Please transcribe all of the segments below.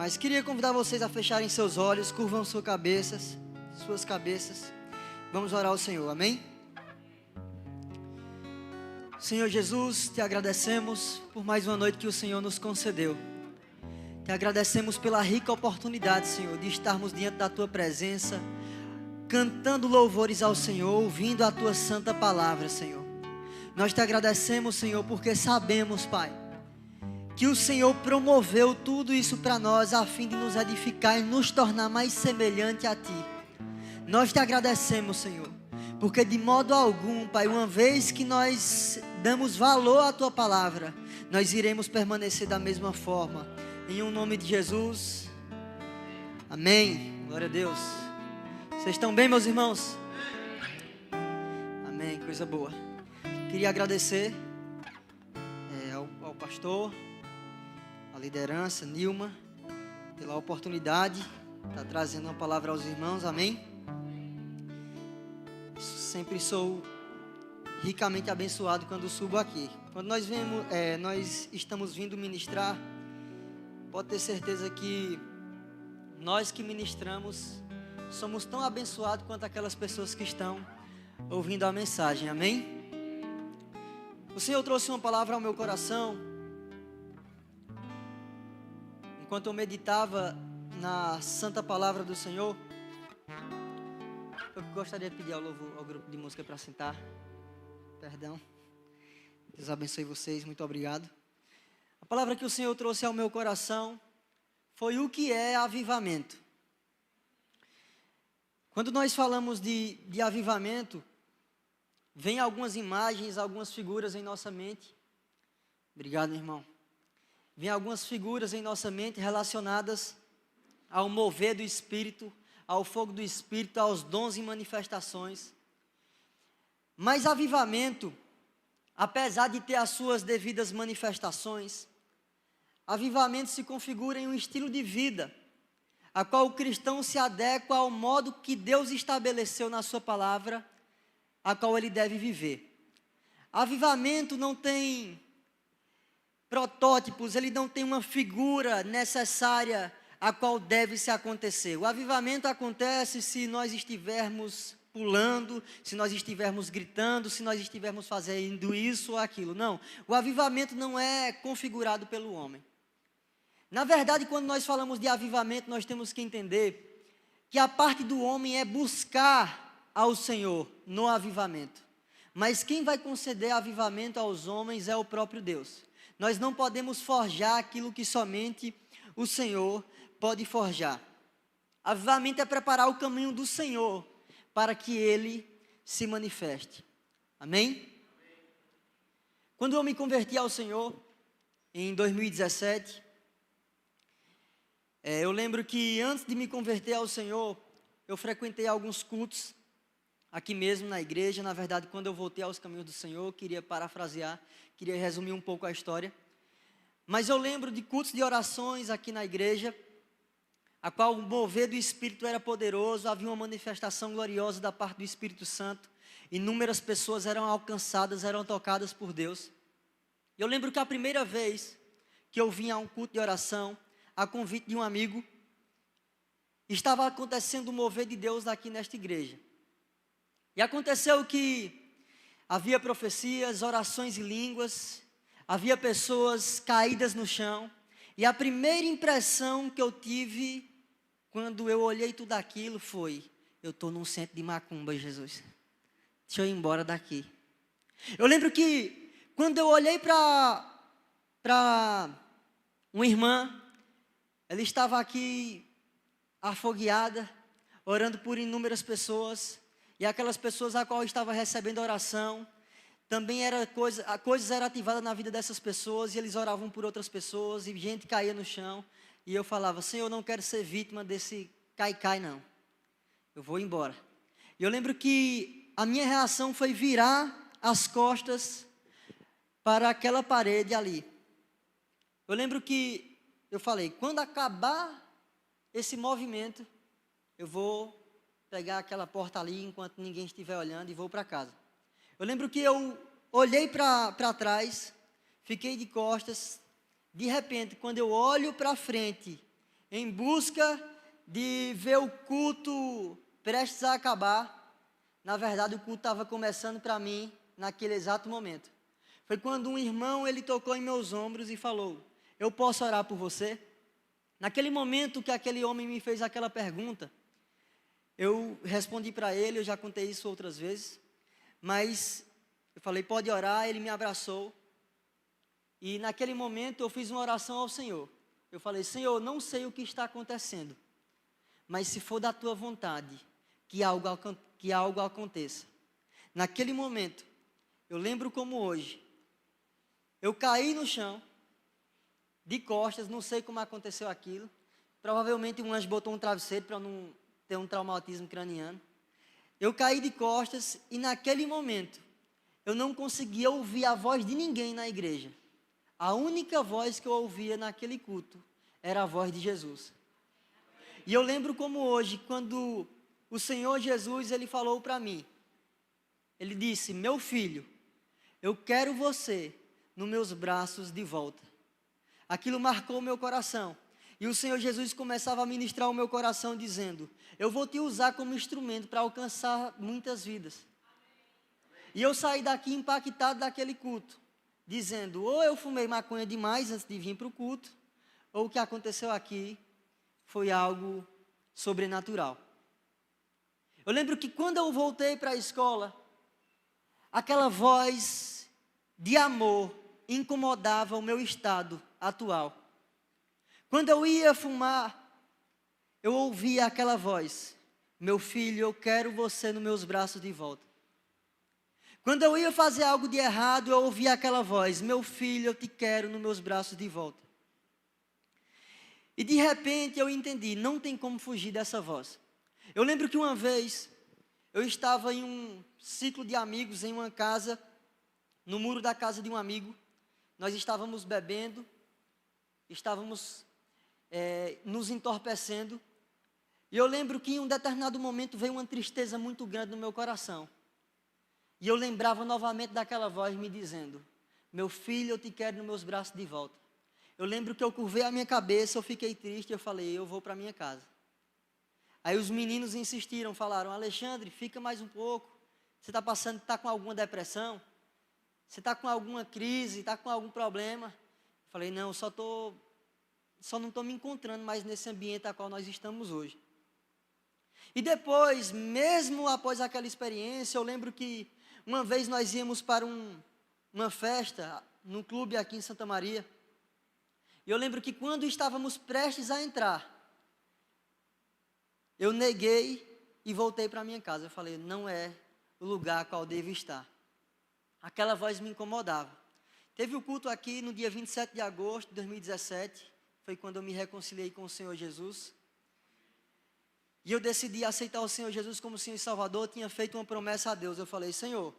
Mas queria convidar vocês a fecharem seus olhos, curvam suas cabeças. Vamos orar ao Senhor, amém? Senhor Jesus, te agradecemos por mais uma noite que o Senhor nos concedeu. Te agradecemos pela rica oportunidade, Senhor, de estarmos diante da Tua presença, cantando louvores ao Senhor, ouvindo a Tua santa palavra, Senhor. Nós te agradecemos, Senhor, porque sabemos, Pai, que o Senhor promoveu tudo isso para nós a fim de nos edificar e nos tornar mais semelhante a Ti. Nós te agradecemos, Senhor, porque de modo algum, Pai, uma vez que nós damos valor à Tua palavra, nós iremos permanecer da mesma forma. Em um nome de Jesus, amém. Glória a Deus. Vocês estão bem, meus irmãos? Amém, coisa boa. Queria agradecer ao pastor, à liderança, Nilma, pela oportunidade de estar trazendo uma palavra aos irmãos, amém? Sempre sou ricamente abençoado quando subo aqui. Quando nós estamos vindo ministrar, pode ter certeza que nós que ministramos somos tão abençoados quanto aquelas pessoas que estão ouvindo a mensagem, amém? O Senhor trouxe uma palavra ao meu coração enquanto eu meditava na santa palavra do Senhor. Eu gostaria de pedir ao grupo de música para sentar. Perdão. Deus abençoe vocês, muito obrigado. A palavra que o Senhor trouxe ao meu coração foi o que é avivamento. Quando nós falamos de avivamento, vem algumas imagens, algumas figuras em nossa mente. Obrigado, meu irmão. Vem algumas figuras em nossa mente relacionadas ao mover do Espírito, ao fogo do Espírito, aos dons e manifestações. Mas avivamento, apesar de ter as suas devidas manifestações, avivamento se configura em um estilo de vida, a qual o cristão se adequa ao modo que Deus estabeleceu na sua palavra, a qual ele deve viver. Avivamento não tem protótipos, ele não tem uma figura necessária a qual deve se acontecer. O avivamento acontece se nós estivermos pulando, se nós estivermos gritando, se nós estivermos fazendo isso ou aquilo. Não, o avivamento não é configurado pelo homem. Na verdade, quando nós falamos de avivamento, nós temos que entender que a parte do homem é buscar ao Senhor no avivamento. Mas quem vai conceder avivamento aos homens é o próprio Deus. Nós não podemos forjar aquilo que somente o Senhor pode forjar. Avivamento é preparar o caminho do Senhor para que Ele se manifeste. Amém? Quando eu me converti ao Senhor, em 2017, eu lembro que antes de me converter ao Senhor, eu frequentei alguns cultos aqui mesmo na igreja. Na verdade, quando eu voltei aos caminhos do Senhor, queria parafrasear, queria resumir um pouco a história. Mas eu lembro de cultos de orações aqui na igreja, a qual o mover do Espírito era poderoso, havia uma manifestação gloriosa da parte do Espírito Santo, inúmeras pessoas eram alcançadas, eram tocadas por Deus. Eu lembro que a primeira vez que eu vim a um culto de oração, a convite de um amigo, estava acontecendo o mover de Deus aqui nesta igreja. E aconteceu que havia profecias, orações em línguas, havia pessoas caídas no chão, e a primeira impressão que eu tive quando eu olhei tudo aquilo foi: eu estou num centro de macumba, Jesus. Deixa eu ir embora daqui. Eu lembro que quando eu olhei para uma irmã, ela estava aqui afogueada, orando por inúmeras pessoas, e aquelas pessoas a qual estava recebendo oração, também coisas eram ativadas na vida dessas pessoas, e eles oravam por outras pessoas, e gente caía no chão, e eu falava: Senhor, eu não quero ser vítima desse cai-cai não, eu vou embora. E eu lembro que a minha reação foi virar as costas para aquela parede ali. Eu lembro que eu falei: quando acabar esse movimento, eu vou pegar aquela porta ali enquanto ninguém estiver olhando e vou para casa. Eu lembro que eu olhei para trás, fiquei de costas. De repente, quando eu olho para frente, em busca de ver o culto prestes a acabar. Na verdade, o culto estava começando para mim naquele exato momento. Foi quando um irmão, ele tocou em meus ombros e falou: eu posso orar por você? Naquele momento que aquele homem me fez aquela pergunta, eu respondi para ele, eu já contei isso outras vezes, mas eu falei, pode orar, ele me abraçou. E naquele momento eu fiz uma oração ao Senhor. Eu falei, Senhor, não sei o que está acontecendo, mas se for da tua vontade, que algo aconteça. Naquele momento, eu lembro como hoje, eu caí no chão, de costas, não sei como aconteceu aquilo. Provavelmente um anjo botou um travesseiro para não ter um traumatismo craniano. Eu caí de costas e naquele momento, eu não conseguia ouvir a voz de ninguém na igreja. A única voz que eu ouvia naquele culto era a voz de Jesus. E eu lembro como hoje, quando o Senhor Jesus, ele falou para mim, ele disse, meu filho, eu quero você nos meus braços de volta. Aquilo marcou o meu coração. E o Senhor Jesus começava a ministrar o meu coração dizendo, eu vou te usar como instrumento para alcançar muitas vidas. E eu saí daqui impactado daquele culto, dizendo, ou eu fumei maconha demais antes de vir para o culto, ou o que aconteceu aqui foi algo sobrenatural. Eu lembro que quando eu voltei para a escola, aquela voz de amor incomodava o meu estado atual. Quando eu ia fumar, eu ouvia aquela voz, meu filho, eu quero você nos meus braços de volta. Quando eu ia fazer algo de errado, eu ouvia aquela voz, meu filho, eu te quero nos meus braços de volta. E de repente eu entendi, não tem como fugir dessa voz. Eu lembro que uma vez, eu estava em um ciclo de amigos, em uma casa, no muro da casa de um amigo. Nós estávamos bebendo, estávamos nos entorpecendo. E eu lembro que em um determinado momento veio uma tristeza muito grande no meu coração. E eu lembrava novamente daquela voz me dizendo, meu filho, eu te quero nos meus braços de volta. Eu lembro que eu curvei a minha cabeça, eu fiquei triste, eu falei, eu vou para minha casa. Aí os meninos insistiram, falaram, Alexandre, fica mais um pouco. Você está com alguma depressão? Você está com alguma crise? Está com algum problema? Eu falei, não, só não estou me encontrando mais nesse ambiente a qual nós estamos hoje. E depois, mesmo após aquela experiência, eu lembro que uma vez nós íamos para uma festa no clube aqui em Santa Maria. E eu lembro que quando estávamos prestes a entrar, eu neguei e voltei para minha casa. Eu falei, não é o lugar a qual devo estar. Aquela voz me incomodava. Teve o culto aqui no dia 27 de agosto de 2017. Foi quando eu me reconciliei com o Senhor Jesus. E eu decidi aceitar o Senhor Jesus como Senhor e Salvador. Eu tinha feito uma promessa a Deus. Eu falei, Senhor,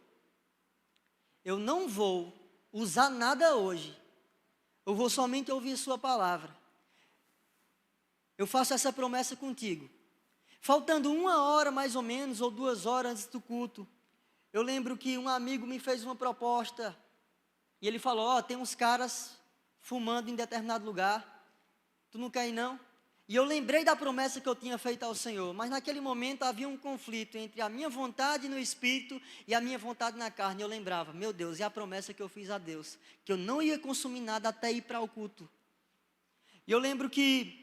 eu não vou usar nada hoje. Eu vou somente ouvir sua palavra. Eu faço essa promessa contigo. Faltando 1 hora mais ou menos, ou 2 horas antes do culto, eu lembro que um amigo me fez uma proposta. E ele falou, tem uns caras fumando em determinado lugar. Tu não quer ir não? E eu lembrei da promessa que eu tinha feito ao Senhor, mas naquele momento havia um conflito entre a minha vontade no Espírito e a minha vontade na carne. Eu lembrava, meu Deus, e a promessa que eu fiz a Deus, que eu não ia consumir nada até ir para o culto. E eu lembro que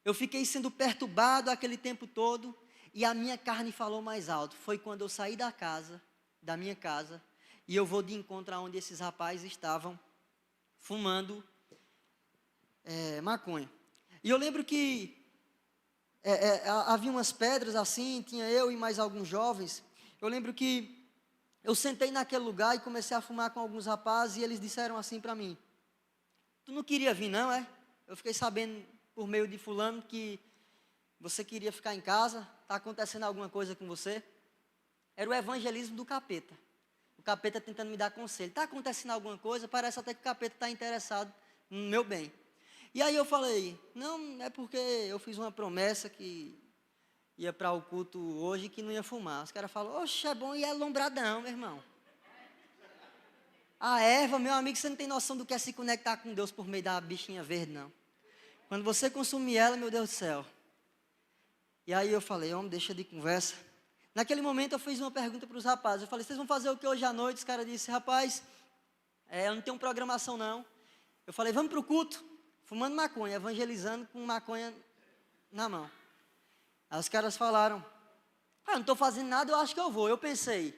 eu fiquei sendo perturbado aquele tempo todo, e a minha carne falou mais alto. Foi quando eu saí da minha casa, e eu vou de encontro aonde esses rapazes estavam fumando maconha. E eu lembro que havia umas pedras assim, tinha eu e mais alguns jovens. Eu lembro que eu sentei naquele lugar e comecei a fumar com alguns rapazes e eles disseram assim para mim, tu não queria vir não, é? Eu fiquei sabendo por meio de fulano que você queria ficar em casa, está acontecendo alguma coisa com você? Era o evangelismo do capeta. O capeta tentando me dar conselho. Está acontecendo alguma coisa? Parece até que o capeta está interessado no meu bem. E aí eu falei, não, é porque eu fiz uma promessa que ia para o culto hoje que não ia fumar. Os caras falam, oxe, é bom e é lombradão, meu irmão. A erva, meu amigo, você não tem noção do que é se conectar com Deus por meio da bichinha verde, não. Quando você consumir ela, meu Deus do céu. E aí eu falei, homem, deixa de conversa. Naquele momento eu fiz uma pergunta para os rapazes. Eu falei, vocês vão fazer o que hoje à noite? Os caras disseram, rapaz, eu não tenho programação não. Eu falei, vamos para o culto, fumando maconha, evangelizando com maconha na mão. Aí os caras falaram, não estou fazendo nada, eu acho que eu vou. Eu pensei,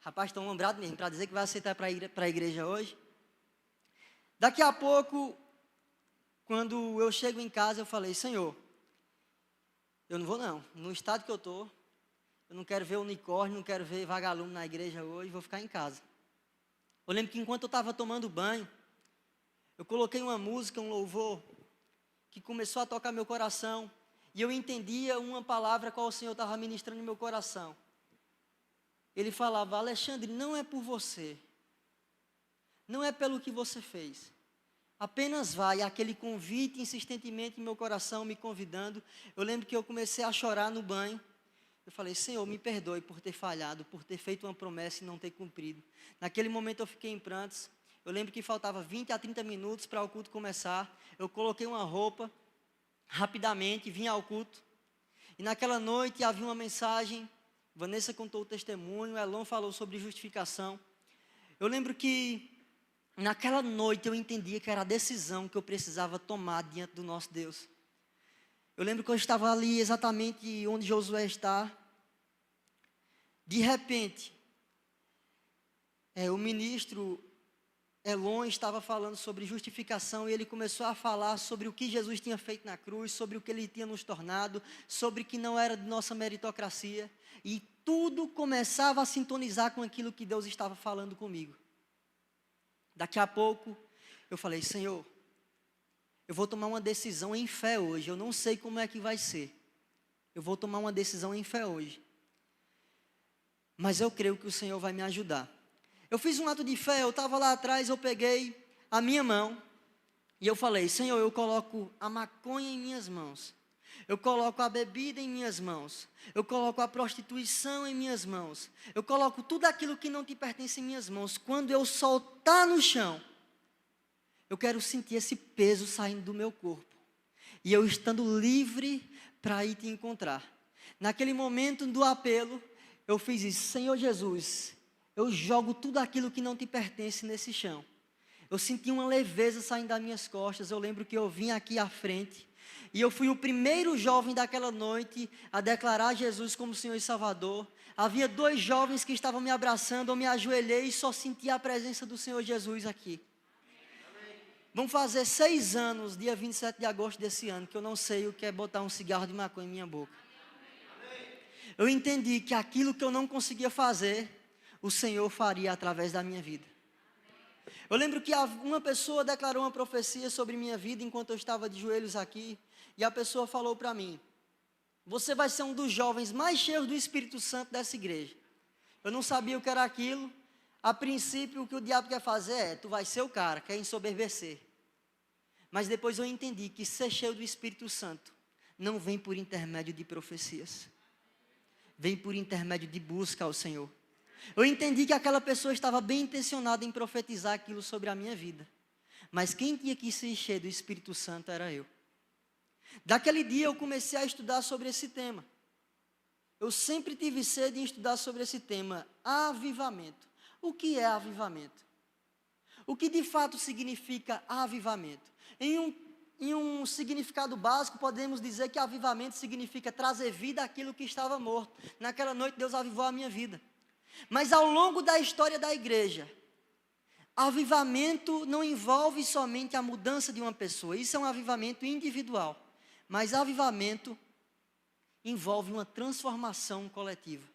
rapaz, estão lembrados mesmo, para dizer que vai aceitar para a igreja hoje. Daqui a pouco, quando eu chego em casa, eu falei, Senhor, eu não vou não, no estado que eu estou, eu não quero ver unicórnio, não quero ver vagalume na igreja hoje, vou ficar em casa. Eu lembro que enquanto eu estava tomando banho, eu coloquei uma música, um louvor, que começou a tocar meu coração, e eu entendia uma palavra qual o Senhor estava ministrando no meu coração. Ele falava, Alexandre, não é por você, não é pelo que você fez, apenas vai, aquele convite insistentemente em meu coração, me convidando. Eu lembro que eu comecei a chorar no banho. Eu falei, Senhor, me perdoe por ter falhado, por ter feito uma promessa e não ter cumprido. Naquele momento eu fiquei em prantos. Eu lembro que faltava 20 a 30 minutos para o culto começar. Eu coloquei uma roupa, rapidamente, vim ao culto. E naquela noite havia uma mensagem, Vanessa contou o testemunho, Elon falou sobre justificação. Eu lembro que naquela noite eu entendia que era a decisão que eu precisava tomar diante do nosso Deus. Eu lembro que eu estava ali exatamente onde Josué está. De repente, o ministro Elon estava falando sobre justificação e ele começou a falar sobre o que Jesus tinha feito na cruz, sobre o que ele tinha nos tornado, sobre que não era de nossa meritocracia. E tudo começava a sintonizar com aquilo que Deus estava falando comigo. Daqui a pouco, eu falei, Senhor, eu vou tomar uma decisão em fé hoje. Eu não sei como é que vai ser. Eu vou tomar uma decisão em fé hoje. Mas eu creio que o Senhor vai me ajudar. Eu fiz um ato de fé, eu estava lá atrás, eu peguei a minha mão e eu falei, Senhor, eu coloco a maconha em minhas mãos. Eu coloco a bebida em minhas mãos. Eu coloco a prostituição em minhas mãos. Eu coloco tudo aquilo que não te pertence em minhas mãos. Quando eu soltar no chão, eu quero sentir esse peso saindo do meu corpo. E eu estando livre para ir te encontrar. Naquele momento do apelo, eu fiz isso. Senhor Jesus, eu jogo tudo aquilo que não te pertence nesse chão. Eu senti uma leveza saindo das minhas costas. Eu lembro que eu vim aqui à frente. E eu fui o primeiro jovem daquela noite a declarar Jesus como Senhor e Salvador. Havia 2 jovens que estavam me abraçando. Eu me ajoelhei e só senti a presença do Senhor Jesus aqui. Vão fazer 6 anos, dia 27 de agosto desse ano, que eu não sei o que é botar um cigarro de maconha em minha boca. Eu entendi que aquilo que eu não conseguia fazer, o Senhor faria através da minha vida. Eu lembro que uma pessoa declarou uma profecia sobre minha vida enquanto eu estava de joelhos aqui. E a pessoa falou para mim, você vai ser um dos jovens mais cheios do Espírito Santo dessa igreja. Eu não sabia o que era aquilo. A princípio, o que o diabo quer fazer tu vai ser o cara, quer ensoberbecer. Mas depois eu entendi que ser cheio do Espírito Santo não vem por intermédio de profecias. Vem por intermédio de busca ao Senhor. Eu entendi que aquela pessoa estava bem intencionada em profetizar aquilo sobre a minha vida. Mas quem tinha que se encher do Espírito Santo era eu. Daquele dia eu comecei a estudar sobre esse tema. Eu sempre tive sede em estudar sobre esse tema, avivamento. O que é avivamento? O que de fato significa avivamento? Em um significado básico, podemos dizer que avivamento significa trazer vida àquilo que estava morto. Naquela noite Deus avivou a minha vida. Mas ao longo da história da igreja, avivamento não envolve somente a mudança de uma pessoa. Isso é um avivamento individual. Mas avivamento envolve uma transformação coletiva.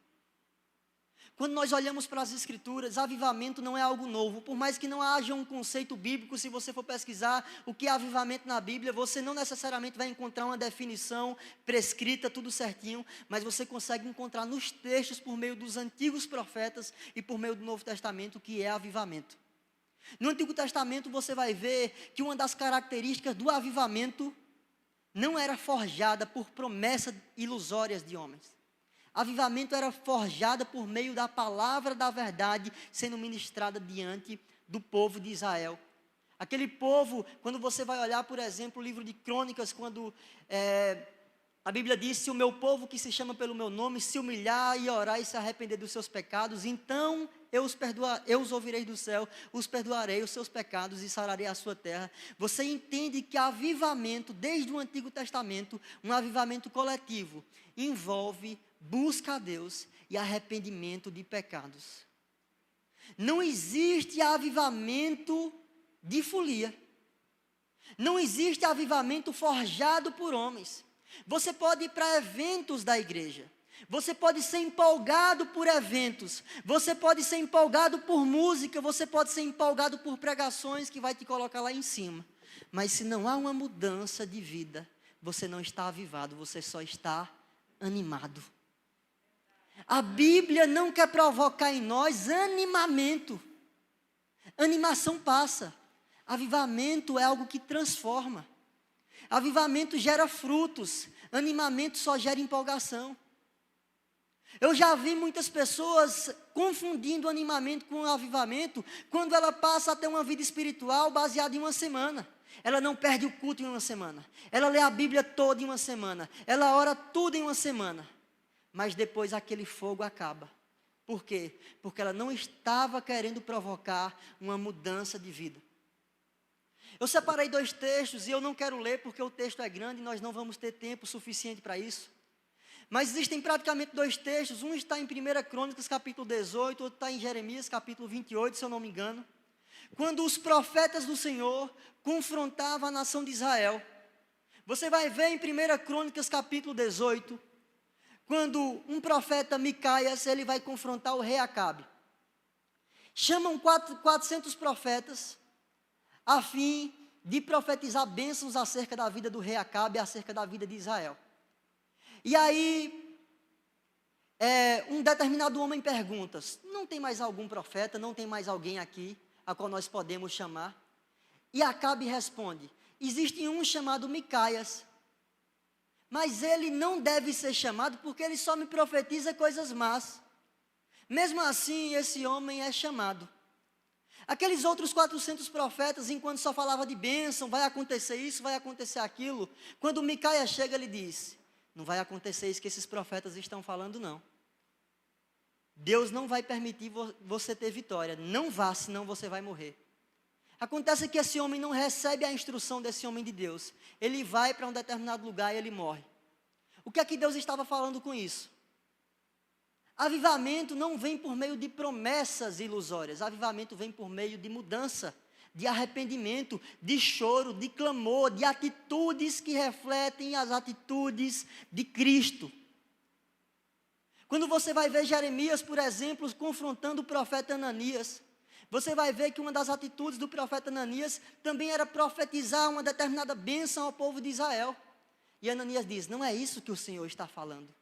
Quando nós olhamos para as Escrituras, avivamento não é algo novo. Por mais que não haja um conceito bíblico, se você for pesquisar o que é avivamento na Bíblia, você não necessariamente vai encontrar uma definição prescrita, tudo certinho, mas você consegue encontrar nos textos, por meio dos antigos profetas e por meio do Novo Testamento, o que é avivamento. No Antigo Testamento você vai ver que uma das características do avivamento não era forjada por promessas ilusórias de homens. Avivamento era forjada por meio da palavra da verdade sendo ministrada diante do povo de Israel. Aquele povo, quando você vai olhar, por exemplo, o livro de Crônicas, quando a Bíblia diz: se o meu povo que se chama pelo meu nome se humilhar e orar e se arrepender dos seus pecados, então eu os ouvirei do céu, os perdoarei os seus pecados e sararei a sua terra. Você entende que avivamento, desde o Antigo Testamento, um avivamento coletivo, envolve busca a Deus e arrependimento de pecados. Não existe avivamento de folia. Não existe avivamento forjado por homens. Você pode ir para eventos da igreja. Você pode ser empolgado por eventos. Você pode ser empolgado por música. Você pode ser empolgado por pregações que vai te colocar lá em cima. Mas se não há uma mudança de vida, você não está avivado, você só está animado. A Bíblia não quer provocar em nós animamento. Animação passa. Avivamento é algo que transforma. Avivamento gera frutos. Animamento só gera empolgação. Eu já vi muitas pessoas confundindo animamento com avivamento, quando ela passa a ter uma vida espiritual baseada em uma semana. Ela não perde o culto em uma semana. Ela lê a Bíblia toda em uma semana. Ela ora tudo em uma semana. Mas depois aquele fogo acaba. Por quê? Porque ela não estava querendo provocar uma mudança de vida. Eu separei 2 textos e eu não quero ler porque o texto é grande e nós não vamos ter tempo suficiente para isso. Mas existem praticamente 2 textos, um está em 1 Crônicas capítulo 18, outro está em Jeremias capítulo 28, se eu não me engano. Quando os profetas do Senhor confrontavam a nação de Israel. Você vai ver em 1 Crônicas capítulo 18, quando um profeta Micaias, ele vai confrontar o rei Acabe. Chamam 400 profetas, a fim de profetizar bênçãos acerca da vida do rei Acabe, acerca da vida de Israel. E aí, um determinado homem pergunta: não tem mais algum profeta, não tem mais alguém aqui, a qual nós podemos chamar? E Acabe responde: existe um chamado Micaias, mas ele não deve ser chamado porque ele só me profetiza coisas más. Mesmo assim, esse homem é chamado. Aqueles outros 400 profetas, enquanto só falava de bênção, vai acontecer isso, vai acontecer aquilo, quando Micaias chega, ele diz: não vai acontecer isso que esses profetas estão falando, não. Deus não vai permitir você ter vitória. Não vá, senão você vai morrer. Acontece que esse homem não recebe a instrução desse homem de Deus. Ele vai para um determinado lugar e ele morre. O que é que Deus estava falando com isso? Avivamento não vem por meio de promessas ilusórias. Avivamento vem por meio de mudança, de arrependimento, de choro, de clamor, de atitudes que refletem as atitudes de Cristo. Quando você vai ver Jeremias, por exemplo, confrontando o profeta Ananias, você vai ver que uma das atitudes do profeta Ananias também era profetizar uma determinada bênção ao povo de Israel. E Ananias diz: não é isso que o Senhor está falando.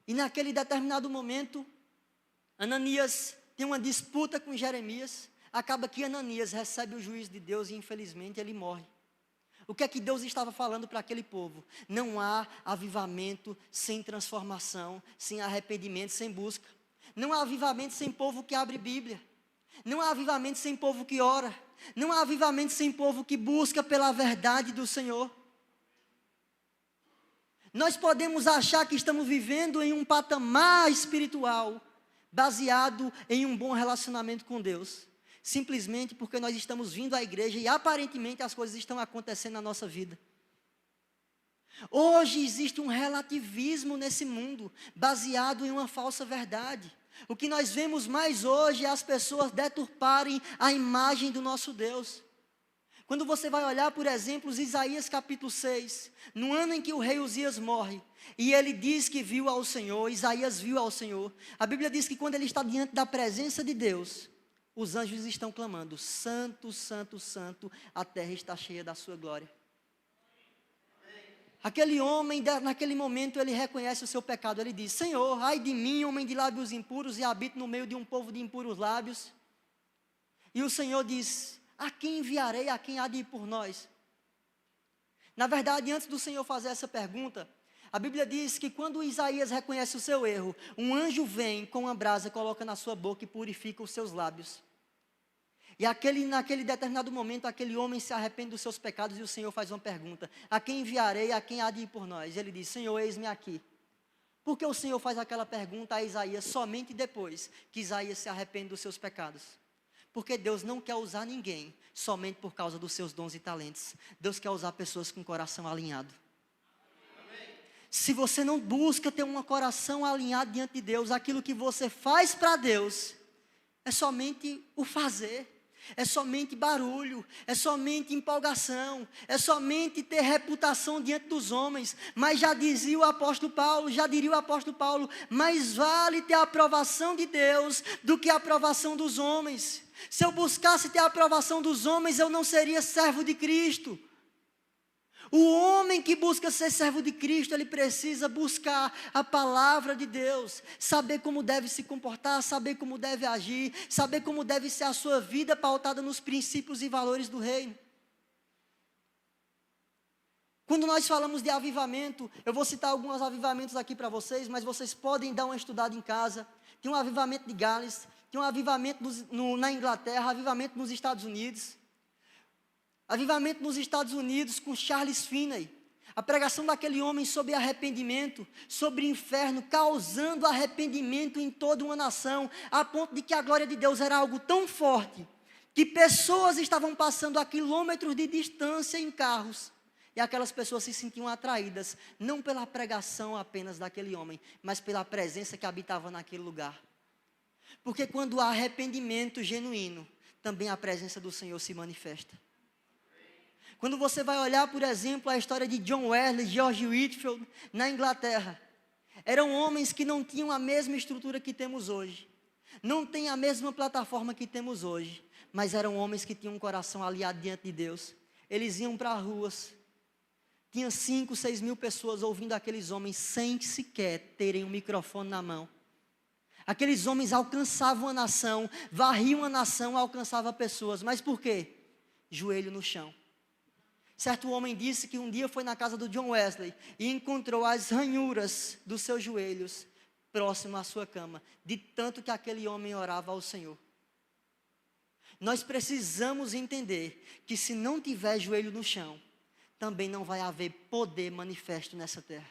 E naquele determinado momento, Ananias tem uma disputa com Jeremias. Acaba que Ananias recebe o juízo de Deus e infelizmente ele morre. O que é que Deus estava falando para aquele povo? Não há avivamento sem transformação, sem arrependimento, sem busca. Não há avivamento sem povo que abre Bíblia. Não há avivamento sem povo que ora. Não há avivamento sem povo que busca pela verdade do Senhor. Nós podemos achar que estamos vivendo em um patamar espiritual, baseado em um bom relacionamento com Deus, simplesmente porque nós estamos vindo à igreja e aparentemente as coisas estão acontecendo na nossa vida. Hoje existe um relativismo nesse mundo, baseado em uma falsa verdade. O que nós vemos mais hoje é as pessoas deturparem a imagem do nosso Deus. Quando você vai olhar, por exemplo, Isaías capítulo 6, no ano em que o rei Uzias morre, e ele diz que viu ao Senhor, Isaías viu ao Senhor, a Bíblia diz que quando ele está diante da presença de Deus, os anjos estão clamando: santo, santo, santo, a terra está cheia da sua glória. Aquele homem, naquele momento, ele reconhece o seu pecado, ele diz: Senhor, ai de mim, homem de lábios impuros, e habito no meio de um povo de impuros lábios. E o Senhor diz: a quem enviarei, a quem há de ir por nós? Na verdade, antes do Senhor fazer essa pergunta, a Bíblia diz que quando Isaías reconhece o seu erro, um anjo vem com uma brasa, coloca na sua boca e purifica os seus lábios. E naquele determinado momento, aquele homem se arrepende dos seus pecados e o Senhor faz uma pergunta: a quem enviarei, a quem há de ir por nós? Ele diz: Senhor, eis-me aqui. Por que o Senhor faz aquela pergunta a Isaías somente depois que Isaías se arrepende dos seus pecados? Porque Deus não quer usar ninguém somente por causa dos seus dons e talentos. Deus quer usar pessoas com coração alinhado. Se você não busca ter um coração alinhado diante de Deus, aquilo que você faz para Deus é somente o fazer. É somente barulho, é somente empolgação, é somente ter reputação diante dos homens. Mas já diria o apóstolo Paulo, mais vale ter a aprovação de Deus do que a aprovação dos homens. Se eu buscasse ter a aprovação dos homens, eu não seria servo de Cristo. O homem que busca ser servo de Cristo, ele precisa buscar a palavra de Deus, saber como deve se comportar, saber como deve agir, saber como deve ser a sua vida pautada nos princípios e valores do reino. Quando nós falamos de avivamento, eu vou citar alguns avivamentos aqui para vocês, mas vocês podem dar uma estudada em casa. Tem um avivamento de Gales, tem um avivamento na Inglaterra, avivamento nos Estados Unidos. Avivamento nos Estados Unidos com Charles Finney. A pregação daquele homem sobre arrependimento, sobre inferno, causando arrependimento em toda uma nação, a ponto de que a glória de Deus era algo tão forte, que pessoas estavam passando a quilômetros de distância em carros, e aquelas pessoas se sentiam atraídas, não pela pregação apenas daquele homem, mas pela presença que habitava naquele lugar. Porque quando há arrependimento genuíno, também a presença do Senhor se manifesta. Quando você vai olhar, por exemplo, a história de John Wesley, George Whitefield, na Inglaterra, eram homens que não tinham a mesma estrutura que temos hoje, não têm a mesma plataforma que temos hoje, mas eram homens que tinham um coração aliado diante de Deus. Eles iam para as ruas, tinha 5, 6 mil pessoas ouvindo aqueles homens sem sequer terem um microfone na mão. Aqueles homens alcançavam a nação, varriam a nação, alcançavam pessoas, mas por quê? Joelho no chão. Certo homem disse que um dia foi na casa do John Wesley e encontrou as ranhuras dos seus joelhos próximo à sua cama, de tanto que aquele homem orava ao Senhor. Nós precisamos entender que se não tiver joelho no chão, também não vai haver poder manifesto nessa terra.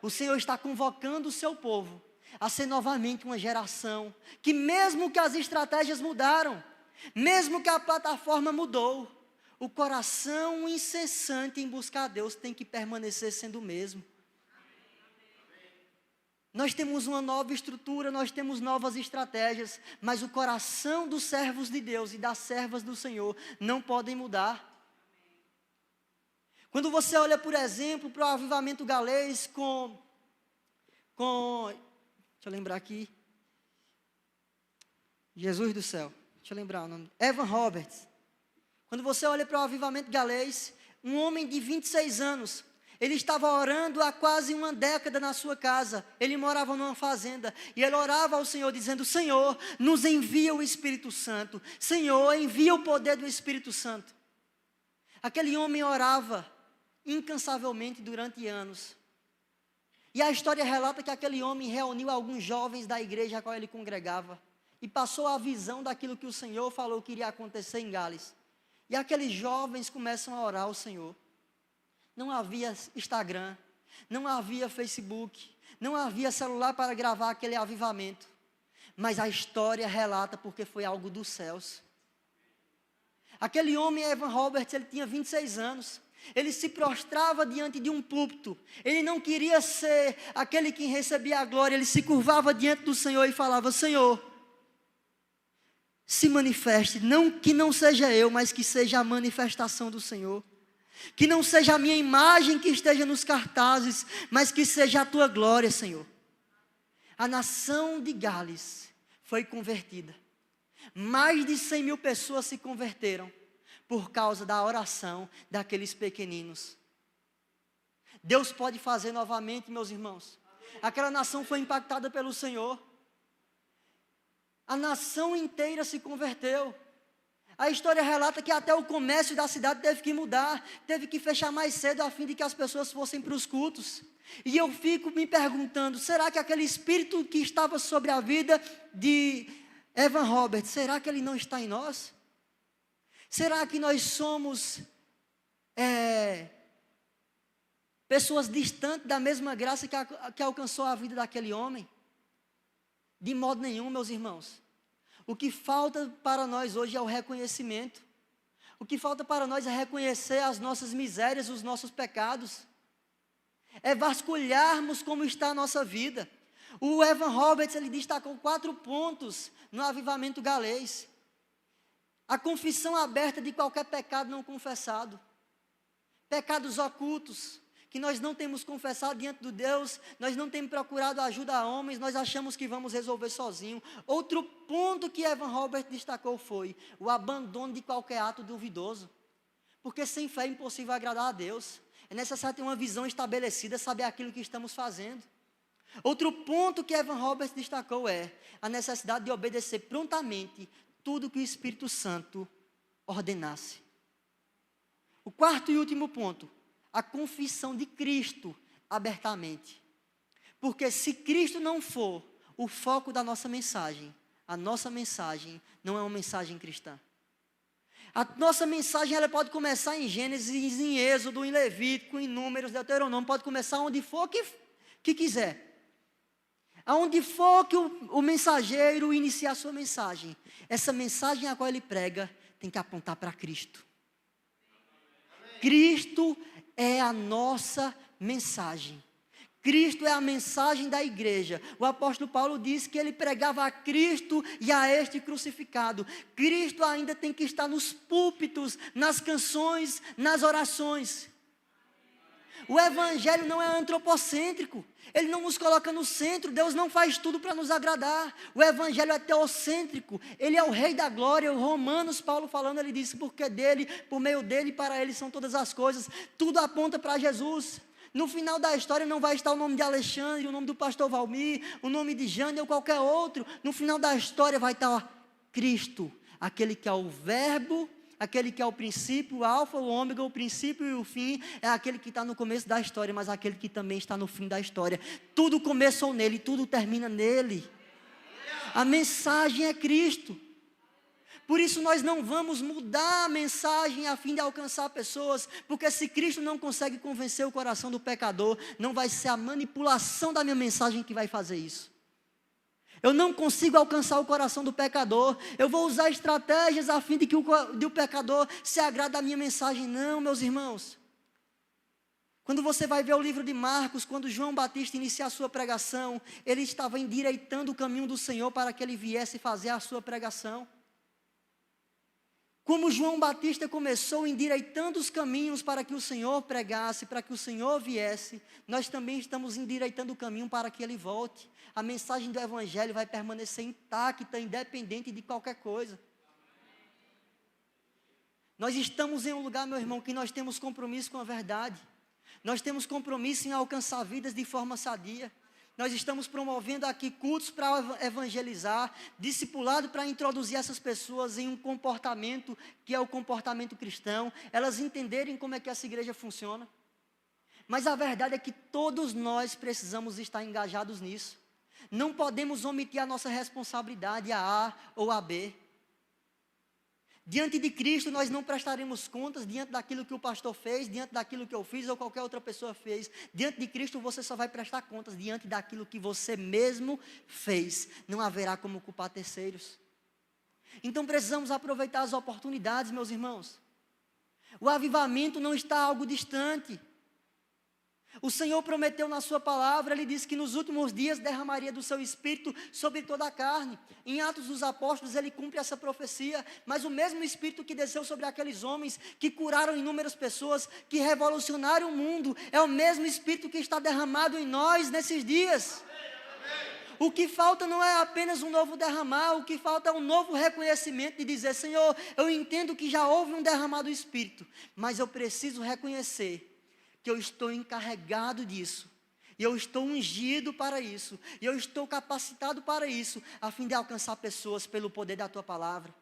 O Senhor está convocando o seu povo a ser novamente uma geração que, mesmo que as estratégias mudaram, mesmo que a plataforma mudou, o coração incessante em buscar a Deus tem que permanecer sendo o mesmo. Nós temos uma nova estrutura, nós temos novas estratégias, mas o coração dos servos de Deus e das servas do Senhor não podem mudar. Quando você olha, por exemplo, para o avivamento galês deixa eu lembrar aqui, Jesus do céu, deixa eu lembrar o nome, Evan Roberts. Quando você olha para o avivamento galês, um homem de 26 anos, ele estava orando há quase uma década na sua casa, ele morava numa fazenda, e ele orava ao Senhor dizendo: Senhor, nos envia o Espírito Santo, Senhor, envia o poder do Espírito Santo. Aquele homem orava incansavelmente durante anos, e a história relata que aquele homem reuniu alguns jovens da igreja a qual ele congregava, e passou a visão daquilo que o Senhor falou que iria acontecer em Gales. E aqueles jovens começam a orar ao Senhor. Não havia Instagram, não havia Facebook, não havia celular para gravar aquele avivamento. Mas a história relata porque foi algo dos céus. Aquele homem, Evan Roberts, ele tinha 26 anos. Ele se prostrava diante de um púlpito. Ele não queria ser aquele que recebia a glória. Ele se curvava diante do Senhor e falava: Senhor, se manifeste, não que não seja eu, mas que seja a manifestação do Senhor. Que não seja a minha imagem que esteja nos cartazes, mas que seja a tua glória, Senhor. A nação de Gales foi convertida. Mais de 100 mil pessoas se converteram por causa da oração daqueles pequeninos. Deus pode fazer novamente, meus irmãos. Aquela nação foi impactada pelo Senhor. A nação inteira se converteu. A história relata que até o comércio da cidade teve que mudar, teve que fechar mais cedo a fim de que as pessoas fossem para os cultos. E eu fico me perguntando, será que aquele espírito que estava sobre a vida Evan Roberts, será que ele não está em nós? Será que nós somos pessoas distantes da mesma graça que alcançou a vida daquele homem? De modo nenhum, meus irmãos. O que falta para nós hoje é o reconhecimento. O que falta para nós é reconhecer as nossas misérias, os nossos pecados. É vasculharmos como está a nossa vida. O Evan Roberts, ele destacou 4 pontos no avivamento galês. A confissão aberta de qualquer pecado não confessado. Pecados ocultos, que nós não temos confessado diante de Deus, nós não temos procurado ajuda a homens, nós achamos que vamos resolver sozinho. Outro ponto que Evan Roberts destacou foi o abandono de qualquer ato duvidoso. Porque sem fé é impossível agradar a Deus. É necessário ter uma visão estabelecida, saber aquilo que estamos fazendo. Outro ponto que Evan Roberts destacou é a necessidade de obedecer prontamente tudo que o Espírito Santo ordenasse. O 4º e último ponto, a confissão de Cristo abertamente. Porque se Cristo não for o foco da nossa mensagem, a nossa mensagem não é uma mensagem cristã. A nossa mensagem ela pode começar em Gênesis, em Êxodo, em Levítico, em Números, Deuteronômio, pode começar onde for que quiser. Aonde for que o mensageiro iniciar a sua mensagem, essa mensagem a qual ele prega tem que apontar para Cristo. Cristo é a nossa mensagem. Cristo é a mensagem da igreja. O apóstolo Paulo disse que ele pregava a Cristo e a este crucificado. Cristo ainda tem que estar nos púlpitos, nas canções, nas orações. O evangelho não é antropocêntrico. Ele não nos coloca no centro. Deus não faz tudo para nos agradar. O evangelho é teocêntrico. Ele é o rei da glória. O Romanos, Paulo falando, ele disse, porque dele, por meio dele, para ele são todas as coisas. Tudo aponta para Jesus. No final da história não vai estar o nome de Alexandre, o nome do pastor Valmir, o nome de Jane ou qualquer outro. No final da história vai estar Cristo, aquele que é o verbo, aquele que é o princípio, o alfa, o ômega, o princípio e o fim, é aquele que está no começo da história, mas aquele que também está no fim da história. Tudo começou nele, tudo termina nele. A mensagem é Cristo. Por isso nós não vamos mudar a mensagem a fim de alcançar pessoas, porque se Cristo não consegue convencer o coração do pecador, não vai ser a manipulação da minha mensagem que vai fazer isso. Eu não consigo alcançar o coração do pecador. Eu vou usar estratégias a fim de que o pecador se agrade da minha mensagem. Não, meus irmãos. Quando você vai ver o livro de Marcos, quando João Batista inicia a sua pregação, ele estava endireitando o caminho do Senhor para que ele viesse fazer a sua pregação. Como João Batista começou endireitando os caminhos para que o Senhor pregasse, para que o Senhor viesse, nós também estamos endireitando o caminho para que Ele volte. A mensagem do Evangelho vai permanecer intacta, independente de qualquer coisa. Nós estamos em um lugar, meu irmão, que nós temos compromisso com a verdade. Nós temos compromisso em alcançar vidas de forma sadia. Nós estamos promovendo aqui cultos para evangelizar, discipulado para introduzir essas pessoas em um comportamento que é o comportamento cristão, elas entenderem como é que essa igreja funciona. Mas a verdade é que todos nós precisamos estar engajados nisso. Não podemos omitir a nossa responsabilidade a ou a B. Diante de Cristo nós não prestaremos contas diante daquilo que o pastor fez, diante daquilo que eu fiz ou qualquer outra pessoa fez. Diante de Cristo você só vai prestar contas diante daquilo que você mesmo fez. Não haverá como culpar terceiros. Então precisamos aproveitar as oportunidades, meus irmãos. O avivamento não está algo distante. O Senhor prometeu na sua palavra, Ele disse que nos últimos dias derramaria do seu Espírito sobre toda a carne. Em Atos dos Apóstolos Ele cumpre essa profecia, mas o mesmo Espírito que desceu sobre aqueles homens, que curaram inúmeras pessoas, que revolucionaram o mundo, é o mesmo Espírito que está derramado em nós nesses dias. O que falta não é apenas um novo derramar, o que falta é um novo reconhecimento de dizer, Senhor, eu entendo que já houve um derramado do Espírito, mas eu preciso reconhecer que eu estou encarregado disso, e eu estou ungido para isso, e eu estou capacitado para isso, a fim de alcançar pessoas pelo poder da Tua palavra.